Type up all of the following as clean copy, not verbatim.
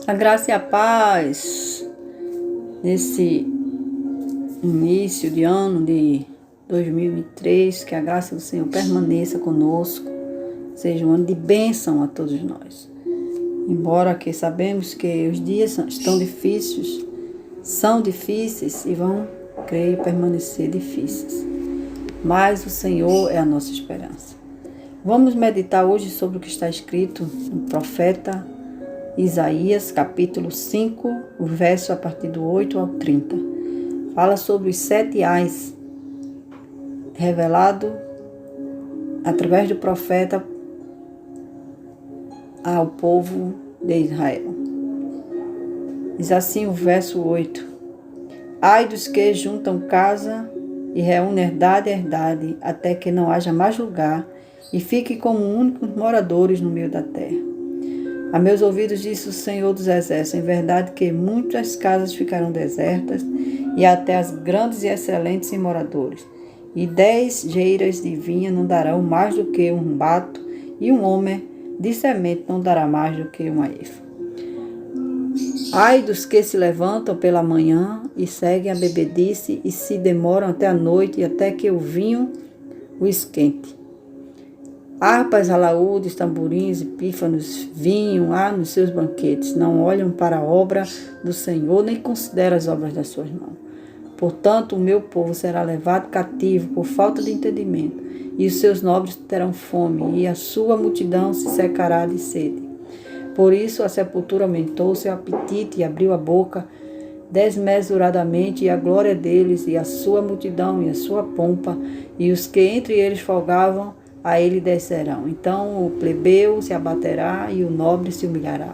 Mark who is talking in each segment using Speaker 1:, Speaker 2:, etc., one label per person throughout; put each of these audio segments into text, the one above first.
Speaker 1: A graça e a paz nesse início de ano de 2023, que a graça do Senhor permaneça conosco, seja um ano de bênção a todos nós. Embora que sabemos que os dias estão difíceis, são difíceis e vão, creio, permanecer difíceis. Mas o Senhor é a nossa esperança. Vamos meditar hoje sobre o que está escrito no profeta Isaías, capítulo 5, o verso a partir do 8 ao 30. Fala sobre os 7 ais revelado através do profeta ao povo de Israel. Diz assim o verso 8: Ai dos que juntam casa e reúnem herdade a herdade, até que não haja mais lugar e fiquem como únicos moradores no meio da terra. A meus ouvidos disse o Senhor dos Exércitos, em verdade que muitas casas ficarão desertas, e até as grandes e excelentes sem moradores. E 10 geiras de vinha não darão mais do que um bato, e um homem de semente não dará mais do que uma efa. Ai dos que se levantam pela manhã e seguem a bebedice, e se demoram até a noite, e até que o vinho o esquente. Harpas, alaúdes, tamborins e pífanos, vinho há nos seus banquetes. Não olham para a obra do Senhor, nem consideram as obras das suas mãos. Portanto, o meu povo será levado cativo por falta de entendimento, e os seus nobres terão fome, e a sua multidão se secará de sede. Por isso a sepultura aumentou seu apetite e abriu a boca desmesuradamente, e a glória deles, e a sua multidão, e a sua pompa, e os que entre eles folgavam, a ele descerão. Então o plebeu se abaterá e o nobre se humilhará,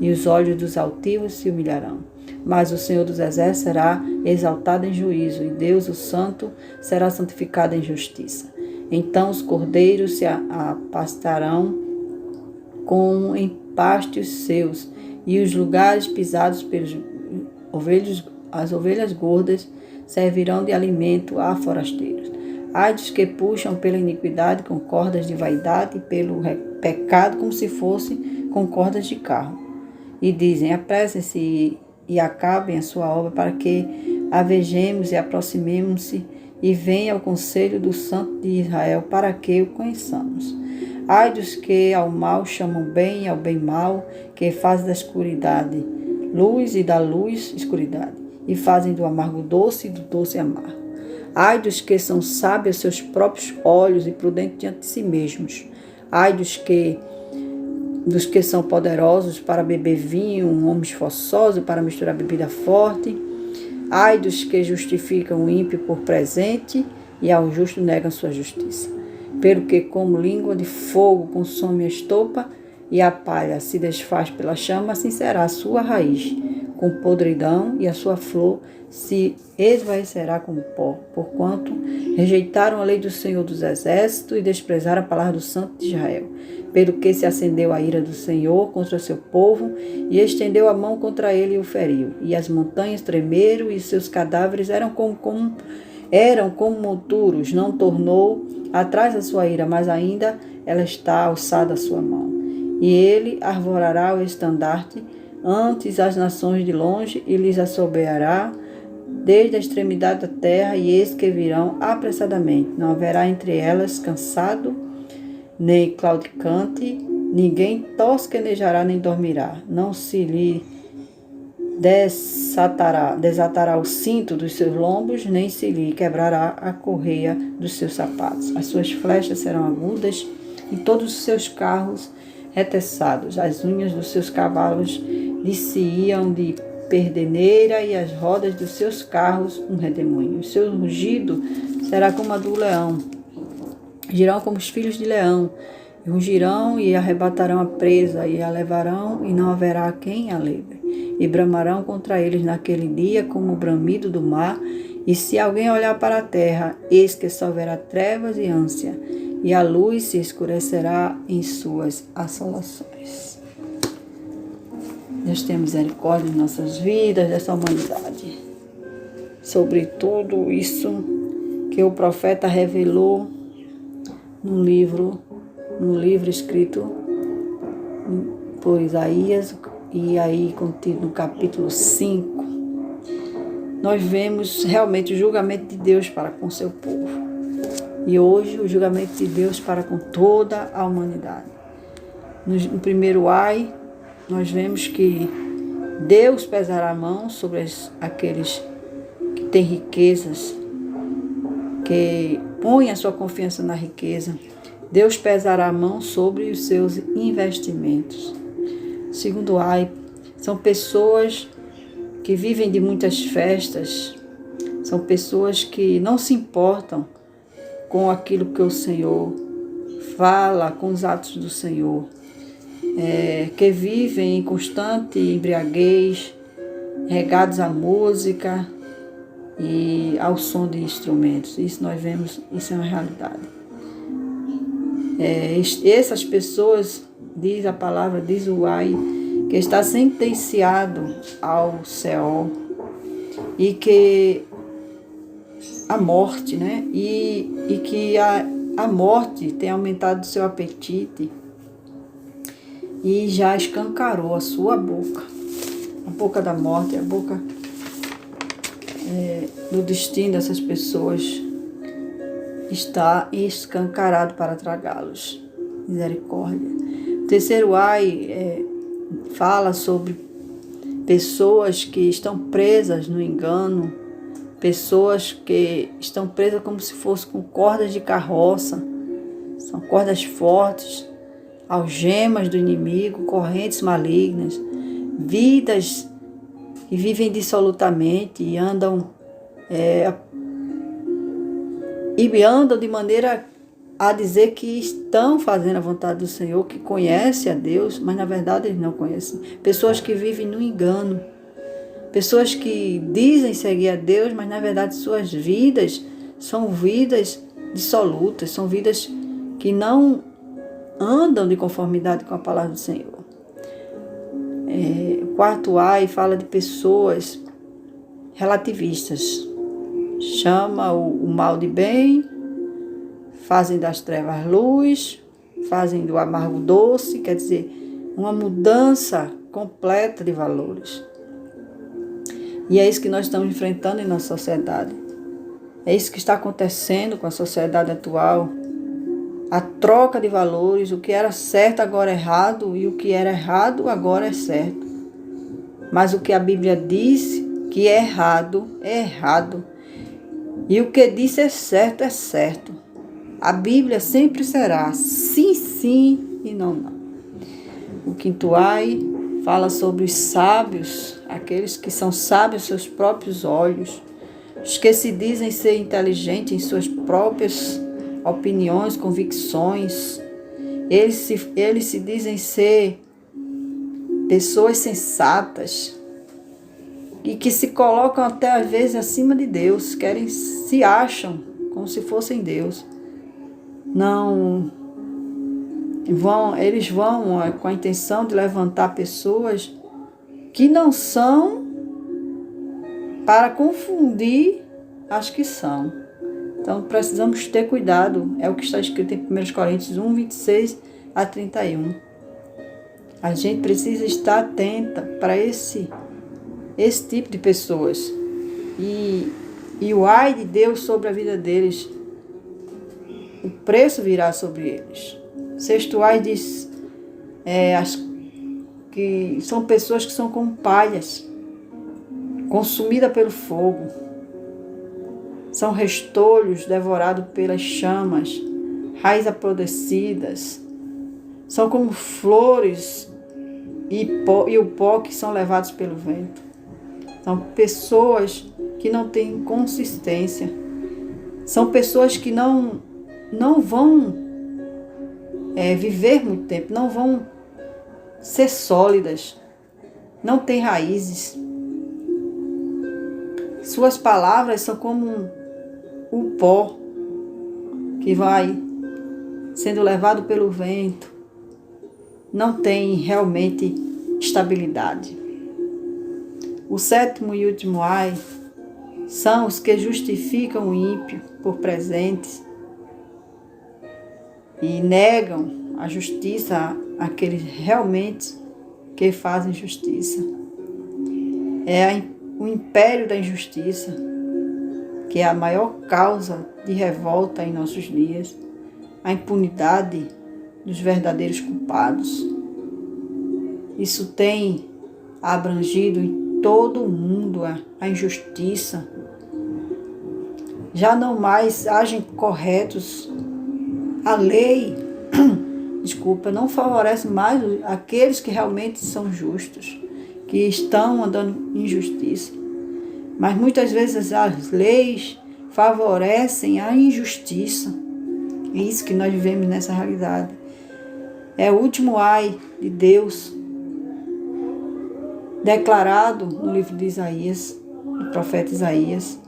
Speaker 1: e os olhos dos altivos se humilharão. Mas o Senhor dos Exércitos será exaltado em juízo, e Deus, o Santo, será santificado em justiça. Então os cordeiros se apastarão como em pastos seus, e os lugares pisados pelos ovelhas, as ovelhas gordas, servirão de alimento a forasteiros. Ai dos que puxam pela iniquidade com cordas de vaidade e pelo pecado como se fosse com cordas de carro. E dizem, apressem-se e acabem a sua obra para que a vejamos e aproximemos-se e venha ao conselho do Santo de Israel para que o conheçamos. Ai dos que ao mal chamam bem e ao bem mal, que fazem da escuridade luz e da luz escuridade, e fazem do amargo doce e do doce amargo. Ai dos que são sábios aos seus próprios olhos e prudentes diante de si mesmos. Ai dos que são poderosos para beber vinho, homens forçosos para misturar bebida forte. Ai dos que justificam o ímpio por presente e ao justo negam sua justiça. Pelo que como língua de fogo consome a estopa e a palha se desfaz pela chama, assim será a sua raiz com podridão, e a sua flor se esvaecerá como pó, porquanto rejeitaram a lei do Senhor dos Exércitos e desprezaram a palavra do Santo de Israel. Pelo que se acendeu a ira do Senhor contra seu povo, e estendeu a mão contra ele e o feriu. E as montanhas tremeram, e seus cadáveres eram como monturos. Não tornou atrás a sua ira, mas ainda ela está alçada a sua mão. E ele arvorará o estandarte antes as nações de longe, e lhes assobeará desde a extremidade da terra, e eis que virão apressadamente. Não haverá entre elas cansado, nem claudicante, ninguém tosquenejará nem dormirá. Não se lhe desatará o cinto dos seus lombos, nem se lhe quebrará a correia dos seus sapatos. As suas flechas serão agudas, e todos os seus carros reteçados. As unhas dos seus cavalos lhe-se-iam de perdeneira, e as rodas dos seus carros um redemoinho. O seu rugido será como a do leão. Girão como os filhos de leão. E rugirão e arrebatarão a presa, e a levarão, e não haverá quem a leve. E bramarão contra eles naquele dia como o bramido do mar. E se alguém olhar para a terra, eis que só haverá trevas e ânsia, e a luz se escurecerá em suas assolações. Deus tenha misericórdia de nossas vidas, dessa humanidade. Sobre tudo isso que o profeta revelou no livro escrito por Isaías, e aí contido no capítulo 5, nós vemos realmente o julgamento de Deus para com seu povo. E hoje o julgamento de Deus para com toda a humanidade. No primeiro ai, nós vemos que Deus pesará a mão sobre aqueles que têm riquezas, que põem a sua confiança na riqueza. Deus pesará a mão sobre os seus investimentos. Segundo ai, são pessoas que vivem de muitas festas, são pessoas que não se importam com aquilo que o Senhor fala, com os atos do Senhor, que vivem em constante embriaguez, regados à música e ao som de instrumentos. Isso nós vemos, isso é uma realidade. Essas pessoas, diz a palavra, diz o ai, que está sentenciado ao Seol e que a morte, né? E que a morte tem aumentado o seu apetite e já escancarou a sua boca. A boca da morte, a boca do destino dessas pessoas está escancarado para tragá-los. Misericórdia. O terceiro ai fala sobre pessoas que estão presas no engano, pessoas que estão presas como se fossem com cordas de carroça, são cordas fortes, algemas do inimigo, correntes malignas, vidas que vivem dissolutamente e andam de maneira a dizer que estão fazendo a vontade do Senhor, que conhecem a Deus, mas na verdade eles não conhecem. Pessoas que vivem no engano, pessoas que dizem seguir a Deus, mas na verdade suas vidas são vidas dissolutas, são vidas que não andam de conformidade com a palavra do Senhor. O quarto ai fala de pessoas relativistas. Chama o mal de bem, fazem das trevas luz, fazem do amargo doce, quer dizer, uma mudança completa de valores. E é isso que nós estamos enfrentando em nossa sociedade. É isso que está acontecendo com a sociedade atual. A troca de valores, o que era certo agora é errado e o que era errado agora é certo. Mas o que a Bíblia diz que é errado, é errado. E o que diz é certo, é certo. A Bíblia sempre será sim, sim e não, não. O quinto ai fala sobre os sábios, aqueles que são sábios aos seus próprios olhos, os que se dizem ser inteligentes em suas próprias opiniões, convicções. Eles se dizem ser pessoas sensatas e que se colocam até às vezes acima de Deus, se acham como se fossem Deus. Eles vão com a intenção de levantar pessoas que não são, para confundir as que são. Então precisamos ter cuidado, é o que está escrito em 1 Coríntios 1, 26 a 31. A gente precisa estar atenta para esse tipo de pessoas. E o ai de Deus sobre a vida deles, o preço virá sobre eles. Sexto ai diz que são pessoas que são como palhas, consumidas pelo fogo. São restolhos devorados pelas chamas, raízes apodrecidas. São como flores e o pó que são levados pelo vento. São pessoas que não têm consistência. São pessoas que não vão viver muito tempo, não vão ser sólidas, não têm raízes. Suas palavras são como o pó que vai sendo levado pelo vento, não tem realmente estabilidade. O sétimo e último ai são os que justificam o ímpio por presentes e negam a justiça àqueles realmente que fazem justiça. É o império da injustiça, que é a maior causa de revolta em nossos dias, a impunidade dos verdadeiros culpados. Isso tem abrangido em todo o mundo a injustiça. Já não mais agem corretos. A lei, não favorece mais aqueles que realmente são justos, que estão andando em justiça. Mas muitas vezes as leis favorecem a injustiça. É isso que nós vivemos nessa realidade. É o último ai de Deus, declarado no livro de Isaías, do profeta Isaías.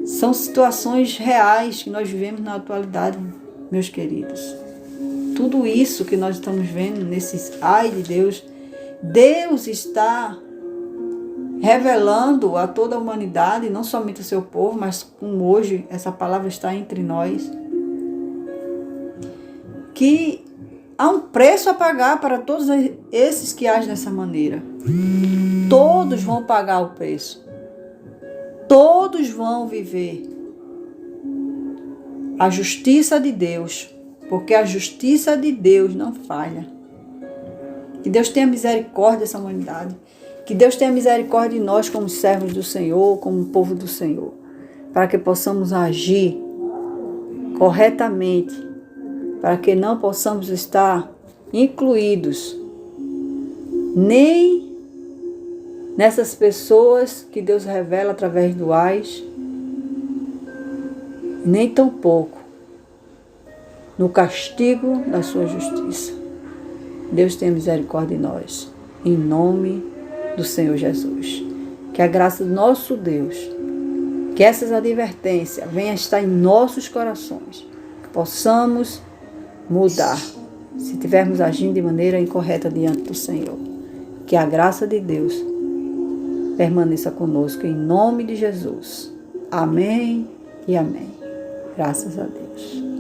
Speaker 1: São situações reais que nós vivemos na atualidade, meus queridos. Tudo isso que nós estamos vendo nesses ai de Deus, Deus está revelando a toda a humanidade, não somente ao seu povo, mas como hoje essa palavra está entre nós, que há um preço a pagar para todos esses que agem dessa maneira. Todos vão pagar o preço. Todos vão viver a justiça de Deus, porque a justiça de Deus não falha. Que Deus tenha misericórdia dessa humanidade. Que Deus tenha misericórdia de nós como servos do Senhor, como povo do Senhor, para que possamos agir corretamente, para que não possamos estar incluídos nem nessas pessoas que Deus revela através do ais, nem tampouco no castigo da sua justiça. Deus tenha misericórdia de nós, em nome do Senhor Jesus. Que a graça do nosso Deus, que essas advertências venham a estar em nossos corações, que possamos mudar, se estivermos agindo de maneira incorreta diante do Senhor. Que a graça de Deus permaneça conosco em nome de Jesus. Amém e amém. Graças a Deus.